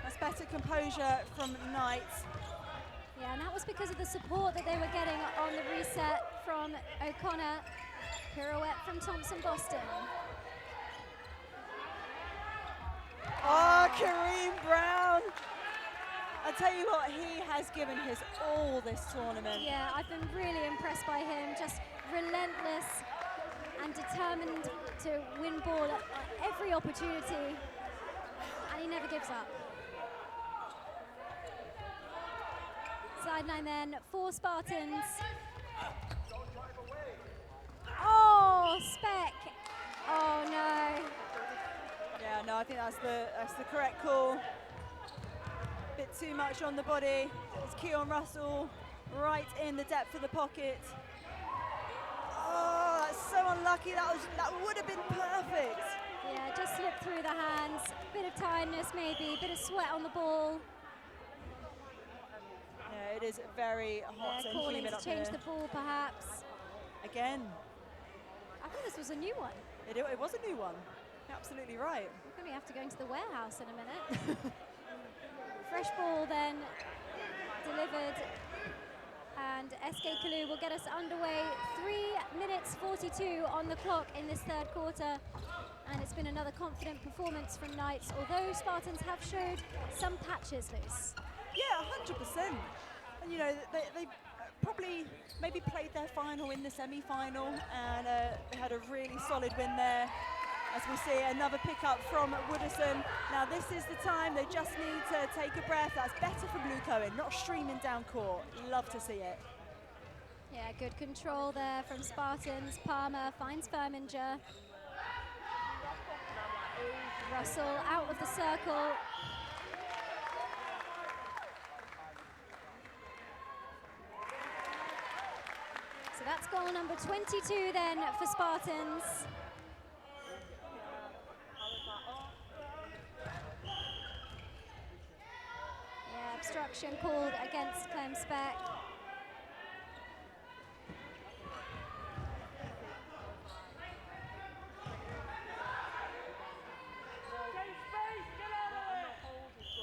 That's better composure from Knights. Yeah, and that was because of the support that they were getting on the reset from O'Connor. Pirouette from Thompson Boston. Oh, Kareem Brown. I tell you what, he has given his all this tournament. Yeah, I've been really impressed by him, just relentless and determined to win ball at every opportunity, and he never gives up. Sideline then for Spartans. Oh, Speck. Oh no. Yeah, no, I think that's the correct call. Bit too much on the body. It's Keon Russell right in the depth of the pocket. Oh, that's so unlucky. That would have been perfect. Yeah, just slipped through the hands. Bit of tiredness maybe, bit of sweat on the ball. Yeah, it is very hot They're and calling humid to up change here. the ball perhaps. Again. I thought this was a new one. It was a new one. You're absolutely right. We're going to have to go into the warehouse in a minute. Fresh ball then delivered, and SK Kalu will get us underway. 3 minutes 42 on the clock in this third quarter, and it's been another confident performance from Knights, although Spartans have showed some patches loose. Yeah, 100%. And you know, they probably maybe played their final in the semi-final, and they had a really solid win there. As we see another pickup from Wooderson. Now this is the time they just need to take a breath. That's better from Luke Owen, not streaming down court. Love to see it. Yeah, good control there from Spartans. Palmer finds Firminger. Russell out of the circle. So that's goal number 22 then for Spartans. Yeah, obstruction called against Clem Speck.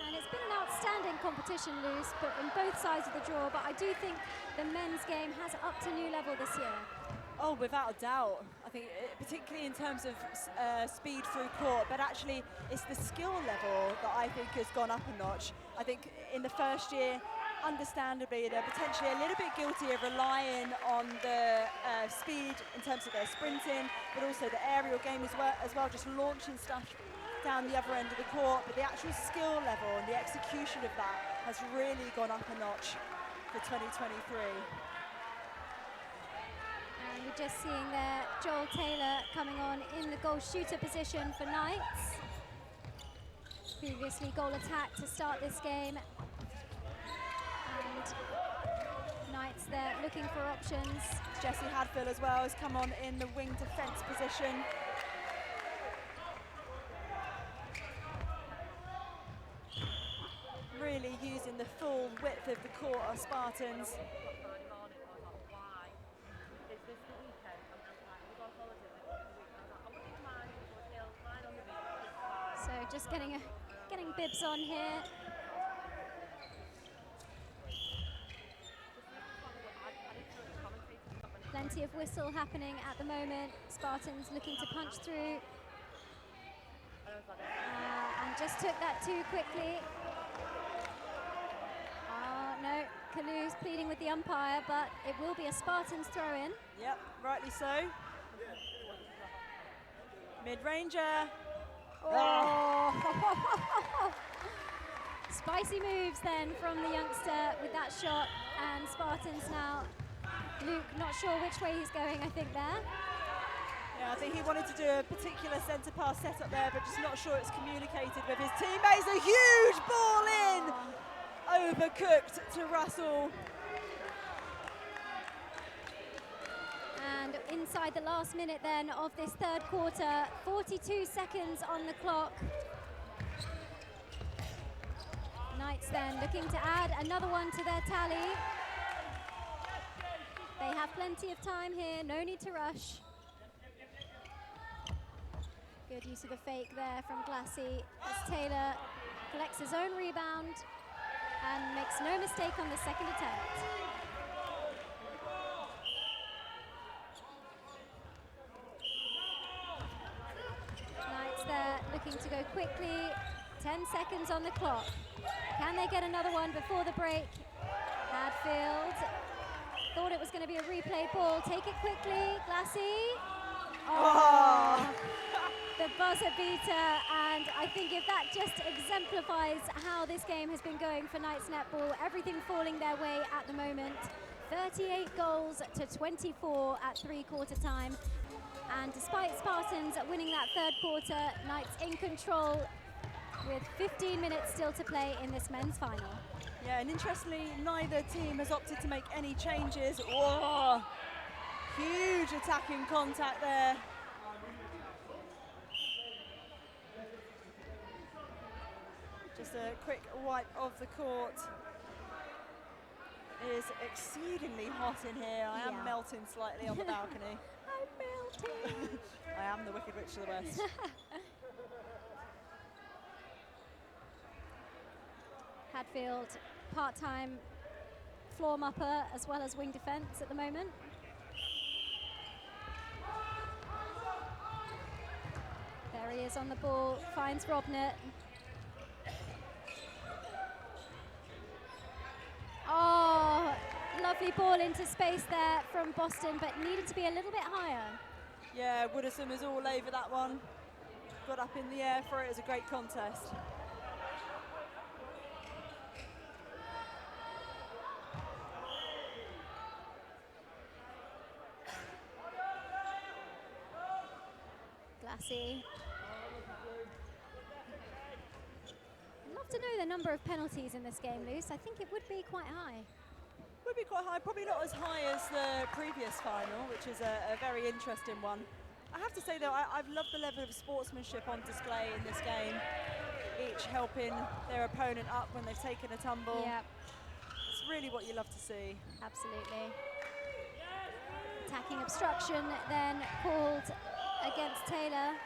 And it's been an outstanding competition, Luce, but in both sides of the draw, but I do think the men's game has upped to a new level this year. Oh, without a doubt. I think particularly in terms of speed through court, but actually it's the skill level that I think has gone up a notch. I think in the first year, understandably, they're potentially a little bit guilty of relying on the speed in terms of their sprinting, but also the aerial game as well, just launching stuff down the other end of the court. But the actual skill level and the execution of that has really gone up a notch for 2023. And we're just seeing there Joel Taylor coming on in the goal shooter position for Knights. Previously goal attack to start this game. And Knights there looking for options. Jesse Hadfield as well has come on in the wing defence position. Really using the full width of the court of Spartans. So just getting bibs on here. Plenty of whistle happening at the moment. Spartans looking to punch through. And just took that too quickly. No, Kalu's pleading with the umpire, but it will be a Spartans throw-in. Yep, rightly so. Mid-ranger. Oh. Spicy moves then from the youngster with that shot, and Spartans now. Luke, not sure which way he's going, I think, there. Yeah, I think he wanted to do a particular centre pass setup there, but just not sure it's communicated with his teammates. A huge ball in! Overcooked to Russell. And inside the last minute then of this third quarter, 42 seconds on the clock. Knights then looking to add another one to their tally. They have plenty of time here, no need to rush. Good use of the fake there from Glassy as Taylor collects his own rebound and makes no mistake on the second attempt. Knights there looking to go quickly. 10 seconds on the clock. Can they get another one before the break? Hadfield thought it was going to be a replay ball. Take it quickly, Glassy. Oh, the buzzer beater. And I think if that just exemplifies how this game has been going for Knights Netball, everything falling their way at the moment. 38 goals to 24 at three-quarter time. And despite Spartans winning that third quarter, Knights in control with 15 minutes still to play in this men's final. Yeah, and interestingly, neither team has opted to make any changes. Whoa, huge attacking contact there. Just a quick wipe of the court. It is exceedingly hot in here. I am melting slightly on the balcony. I'm melting. I am the Wicked Witch of the West. Hadfield, part-time floor mupper as well as wing defence at the moment. There he is on the ball, finds Robnett. Oh, lovely ball into space there from Boston, but needed to be a little bit higher. Yeah, Woodison was all over that one. Got up in the air for it. It was a great contest. Glassy. I'd love to know the number of penalties in this game, Luce. I think it would be quite high. Would be quite high, probably not as high as the previous final, which is a very interesting one. I have to say though, I've loved the level of sportsmanship on display in this game. Each helping their opponent up when they've taken a tumble. Yeah. It's really what you love to see. Absolutely. Attacking obstruction then called against Taylor.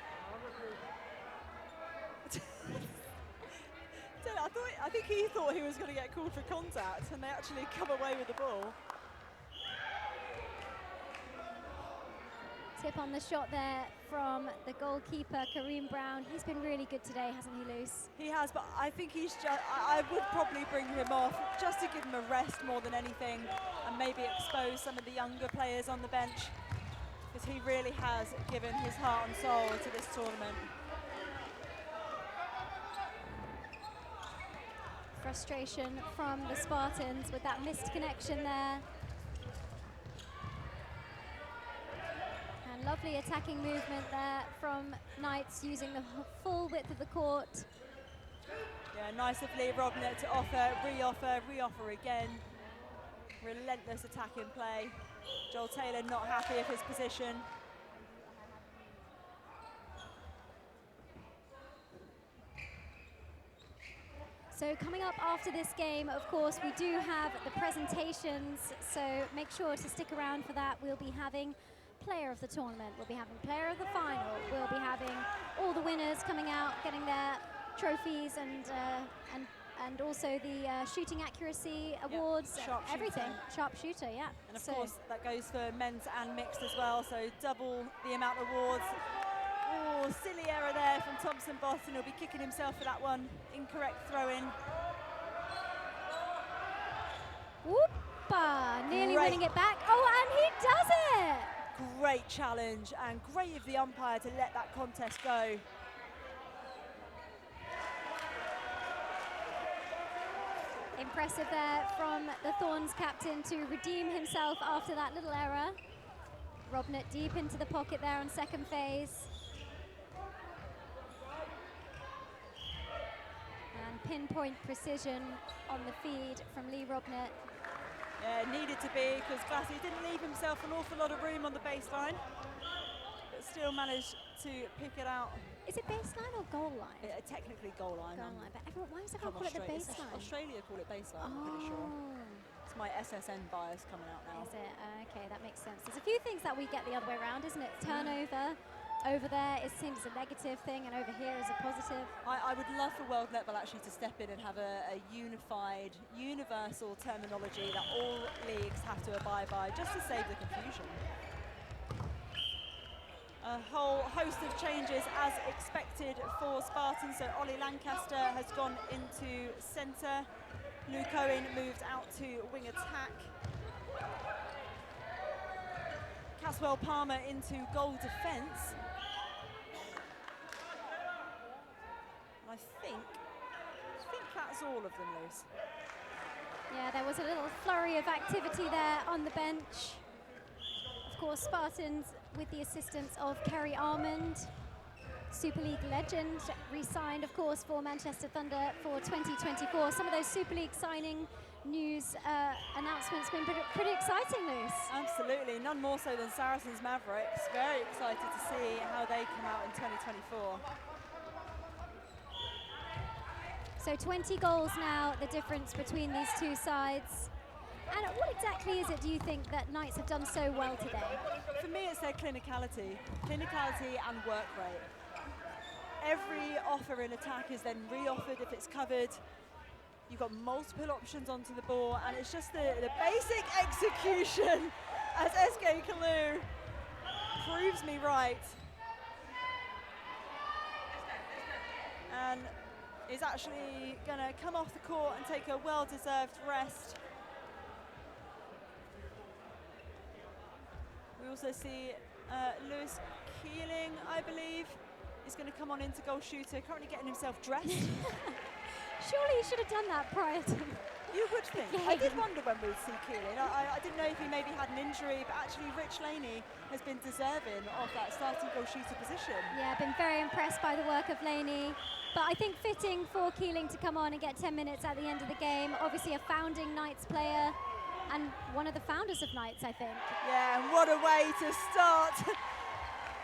I think he thought he was going to get called for contact, and they actually come away with the ball. Tip on the shot there from the goalkeeper, Kareem Brown. He's been really good today, hasn't he, Luce? He has, but I think he's just, I would probably bring him off just to give him a rest more than anything, and maybe expose some of the younger players on the bench, because he really has given his heart and soul to this tournament. Frustration from the Spartans with that missed connection there. And lovely attacking movement there from Knights, using the full width of the court. Yeah, nice of Lee Robnett to offer, re-offer again. Relentless attacking play. Joel Taylor not happy with his position. So coming up after this game, of course, we do have the presentations, so make sure to stick around for that. We'll be having player of the tournament, we'll be having player of the final, we'll be having all the winners coming out, getting their trophies, and also the shooting accuracy awards, everything. Sharpshooter, yeah. And of course, that goes for men's and mixed as well, so double the amount of awards. Oh, silly error there from Thompson Boston. He'll be kicking himself for that one. Incorrect throw-in. Whoopa! Nearly winning it back. Oh, and he does it! Great challenge, and great of the umpire to let that contest go. Impressive there from the Thorns captain to redeem himself after that little error. Robnett deep into the pocket there on second phase. And pinpoint precision on the feed from Lee Robnett. Yeah, it needed to be, because Glassy didn't leave himself an awful lot of room on the baseline, but still managed to pick it out. Is it baseline or goal line? Technically goal line. Goal line, but everyone, why does everyone call it the baseline? Australia call it baseline, I'm pretty sure. It's my SSN bias coming out now. Is it? Okay, that makes sense. There's a few things that we get the other way around, isn't it? Turnover. Over there, it seems a negative thing, and over here is a positive. I would love for World Netball actually to step in and have a unified, universal terminology that all leagues have to abide by, just to save the confusion. A whole host of changes as expected for Spartans. So Ollie Lancaster has gone into centre. Luke Owen moved out to wing attack. Caswell Palmer into goal defence. I think that's all of them, Luce. Yeah, there was a little flurry of activity there on the bench. Of course, Spartans with the assistance of Kerry Armand, Super League legend, re-signed, of course, for Manchester Thunder for 2024. Some of those Super League signing news announcements been pretty exciting, Luce. Absolutely, none more so than Saracens Mavericks. Very excited to see how they come out in 2024. So 20 goals now, the difference between these two sides. And what exactly is it, do you think, that Knights have done so well today? For me, it's their clinicality and work rate. Every offer in attack is then re-offered if it's covered. You've got multiple options onto the ball, and it's just the basic execution as SK Kalu proves me right. And is actually going to come off the court and take a well-deserved rest. We also see Lewis Keeling, I believe, is going to come on into goal shooter, currently getting himself dressed. Surely he should have done that prior to... You would think. Yeah. I did wonder when we would see Keeling. I didn't know if he maybe had an injury, but actually Rich Laney has been deserving of that starting goal shooter position. Yeah, been very impressed by the work of Laney. But I think fitting for Keeling to come on and get 10 minutes at the end of the game. Obviously a founding Knights player and one of the founders of Knights, I think. Yeah, and what a way to start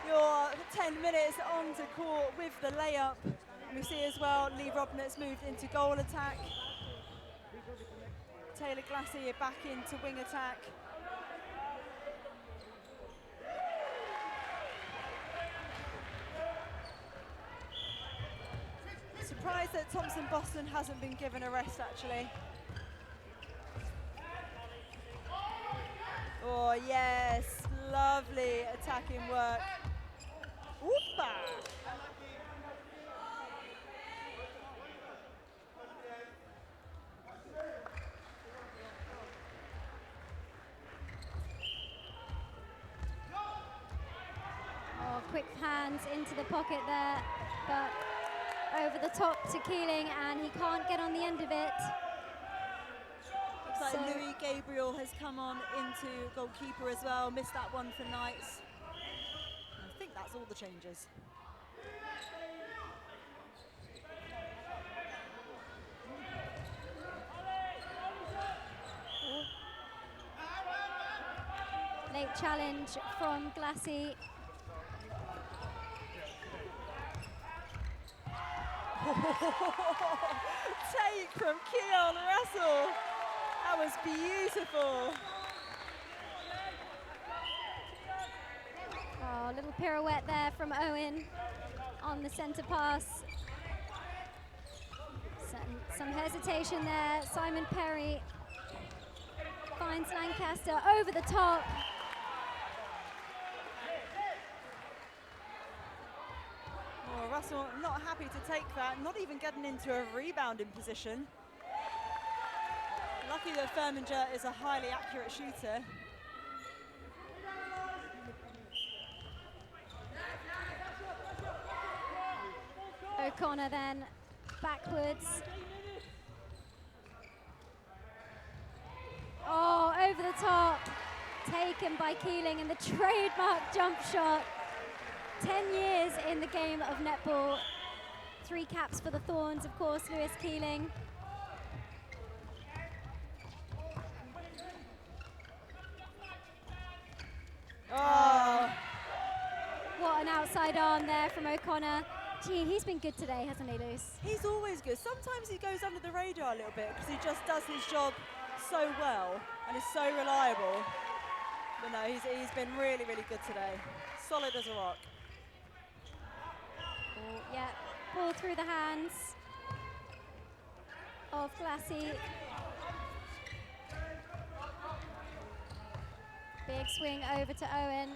your 10 minutes onto court with the layup. And we see as well Lee Robnett's moved into goal attack. Taylor Glacier back into wing attack. Surprised that Thompson Boston hasn't been given a rest, actually. Oh yes, lovely attacking work. Whoopa! Oh, quick hands into the pocket there, but over the top to Keeling, and he can't get on the end of it. Looks like Louis Gabriel has come on into goalkeeper as well, missed that one for Knights. I think that's all the changes. Late challenge from Glassy. Take from Keon Russell. That was beautiful. Oh, little pirouette there from Owen on the centre pass. Some hesitation there. Simon Perry finds Lancaster over the top. Oh, Russell not happy to take that, not even getting into a rebounding position. Lucky that Firminger is a highly accurate shooter. O'Connor then backwards. Oh, over the top. Taken by Keeling, and the trademark jump shot. 10 years in the game of netball. 3 caps for the Thorns, of course, Lewis Keeling. Oh. What an outside arm there from O'Connor. Gee, he's been good today, hasn't he, Luce? He's always good. Sometimes he goes under the radar a little bit because he just does his job so well and is so reliable. But no, he's been really, really good today. Solid as a rock. Oh, yeah, ball through the hands of Glassy. Big swing over to Owen.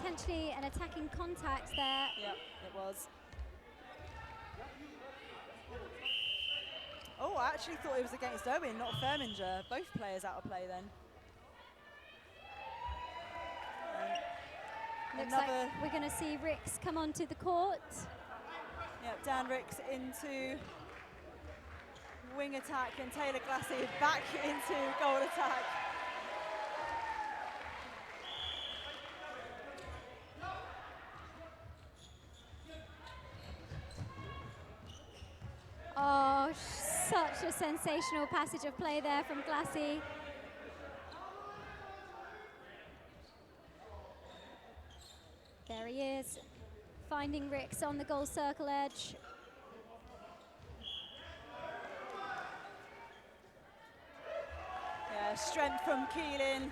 potentially an attacking contact there. Yep, it was. Oh, I actually thought it was against Owen, not Firminger. Both players out of play then. Looks like we're going to see Ricks come onto the court. Yep, Dan Ricks into wing attack and Taylor Glassy back into goal attack. Oh, such a sensational passage of play there from Glassy. There he is, finding Ricks on the goal circle edge. Yeah, strength from Keelan.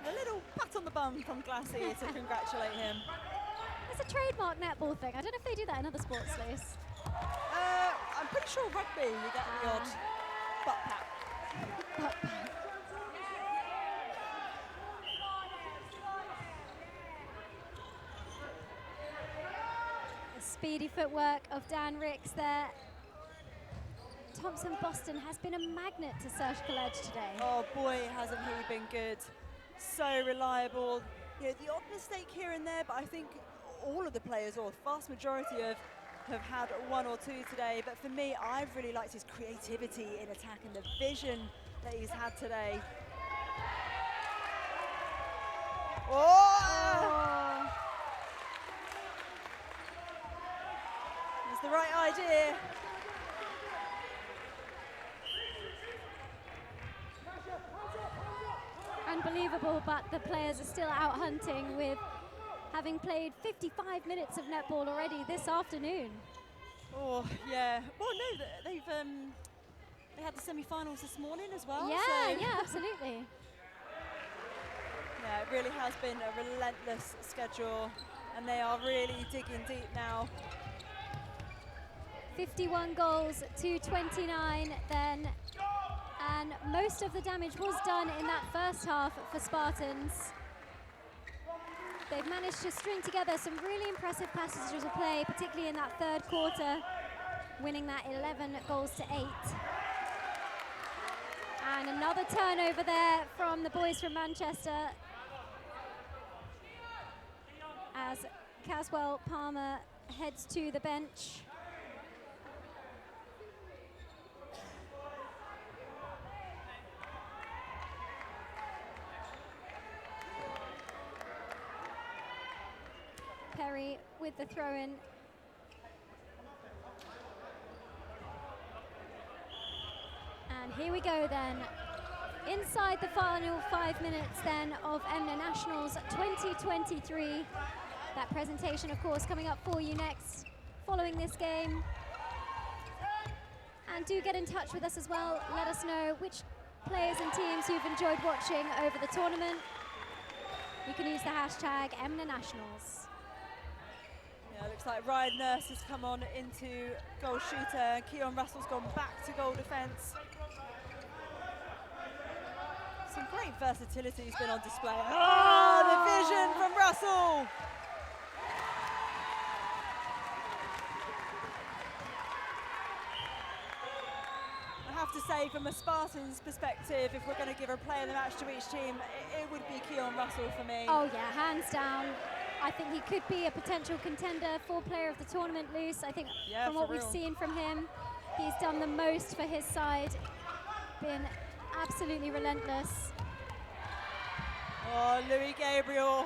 A little pat on the bum from Glassy to congratulate him. It's a trademark netball thing. I don't know if they do that in other sports, Luce. I'm pretty sure rugby you get the odd butt pat. Butt pat. The speedy footwork of Dan Ricks there. Thompson Boston has been a magnet to surgical edge today. Oh boy, hasn't he been good. So reliable. You know, the odd mistake here and there, but I think all of the players, or the vast majority have had one or two today. But for me, I've really liked his creativity in attack and the vision that he's had today. Oh! It's the right idea. Unbelievable, but the players are still out hunting with having played 55 minutes of netball already this afternoon. Oh, yeah. Well, no, they had the semi-finals this morning as well. Yeah, so yeah, absolutely. Yeah, it really has been a relentless schedule, and they are really digging deep now. 51 goals to 29 then, and most of the damage was done in that first half for Spartans. They've managed to string together some really impressive passages of play, particularly in that third quarter, winning that 11 goals to 8. And another turnover there from the boys from Manchester, as Caswell Palmer heads to the bench. Perry with the throw-in. And here we go then. Inside the final 5 minutes then of EMMNA Nationals 2023. That presentation, of course, coming up for you next following this game. And do get in touch with us as well. Let us know which players and teams you've enjoyed watching over the tournament. You can use the hashtag EMMNA Nationals. Yeah, looks like Ryan Nurse has come on into goal shooter. Keon Russell's gone back to goal defence. Some great versatility has been on display. Oh, the vision from Russell! I have to say, from a Spartans perspective, if we're going to give a player of the match to each team, it would be Keon Russell for me. Oh yeah, hands down. I think he could be a potential contender for player of the tournament, Luce. I think from what we've seen from him, he's done the most for his side. Been absolutely relentless. Oh, Louis Gabriel,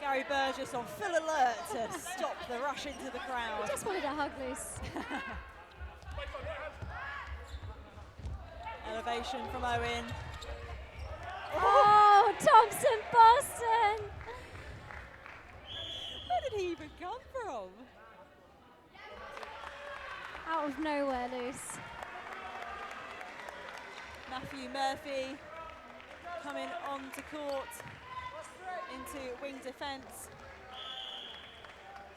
Gary Burgess on full alert to stop the rush into the crowd. I just wanted a hug, Luce. Elevation from Owen. Oh, Thompson Boston! Where did he even come from? Out of nowhere, Luce. Matthew Murphy coming onto court into wing defence.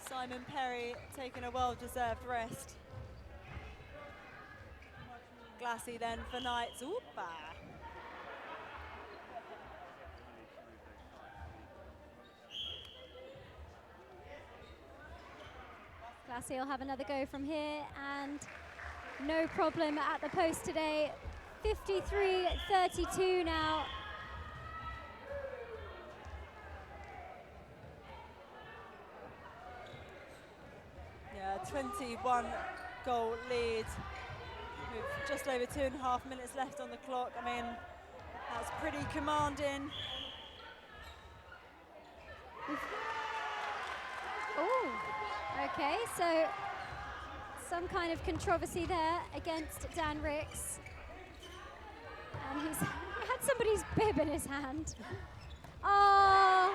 Simon Perry taking a well-deserved rest. Glassy then for Knights. Oopa. Glassy will have another go from here, and no problem at the post today. 53-32 now. Yeah, 21 goal lead with just over 2.5 minutes left on the clock. I mean, that's pretty commanding. Oh, okay, so some kind of controversy there against Dan Ricks. And he had somebody's bib in his hand. Oh,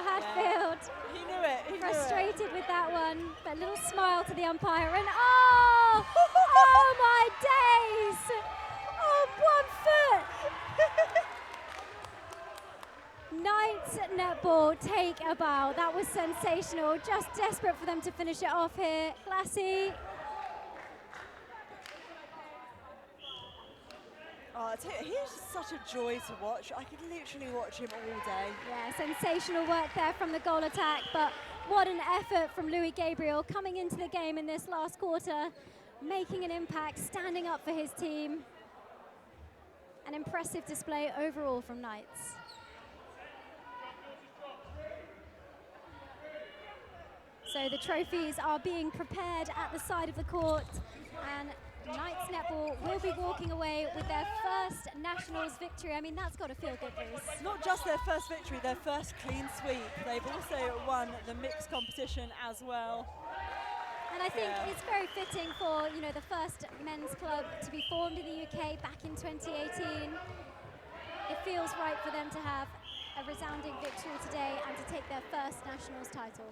Hatfield. Yeah. He knew it. Frustrated with that one, but a little smile to the umpire, and oh my days! Oh, 1 foot! Knights Netball take a bow. That was sensational. Just desperate for them to finish it off here. Glassy. Oh, I tell you, he is just such a joy to watch. I could literally watch him all day. Yeah, sensational work there from the goal attack, but what an effort from Louis Gabriel coming into the game in this last quarter, making an impact, standing up for his team. An impressive display overall from Knights. So the trophies are being prepared at the side of the court, and Knights Netball will be walking away with their first Nationals victory. I mean, that's got to feel good, Bruce. Not just their first victory, their first clean sweep. They've also won the mixed competition as well. And I think it's very fitting for, you know, the first men's club to be formed in the UK back in 2018. It feels right for them to have a resounding victory today and to take their first Nationals title.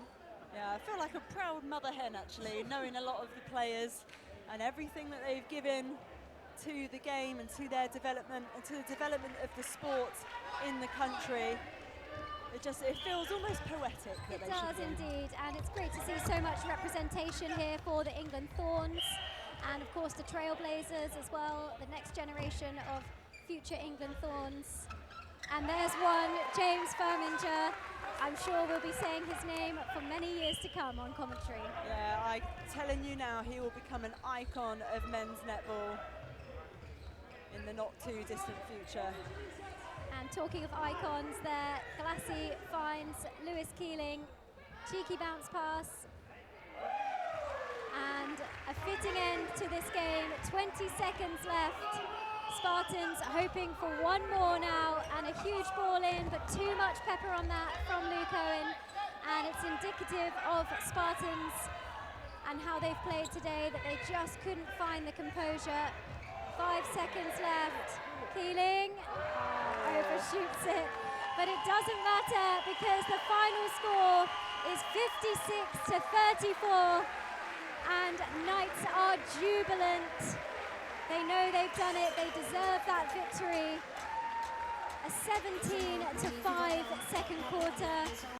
Yeah, I feel like a proud mother hen, actually, knowing a lot of the players and everything that they've given to the game and to their development and to the development of the sport in the country. It feels almost poetic. It does indeed, and it's great to see so much representation here for the England Thorns, and of course the Trailblazers as well, the next generation of future England Thorns. And there's one, James Firminger. I'm sure we'll be saying his name for many years to come on commentary. Yeah, I'm telling you now, he will become an icon of men's netball in the not too distant future. And talking of icons there, Glassy finds Lewis Keeling, cheeky bounce pass, and a fitting end to this game. 20 seconds left. Spartans hoping for one more now, and a huge ball in, but too much pepper on that from Luke Owen, and it's indicative of Spartans and how they've played today, that they just couldn't find the composure. 5 seconds left. Keeling overshoots it, but it doesn't matter because the final score is 56-34, and Knights are jubilant. They know they've done it, they deserve that victory. A 17-5 second quarter.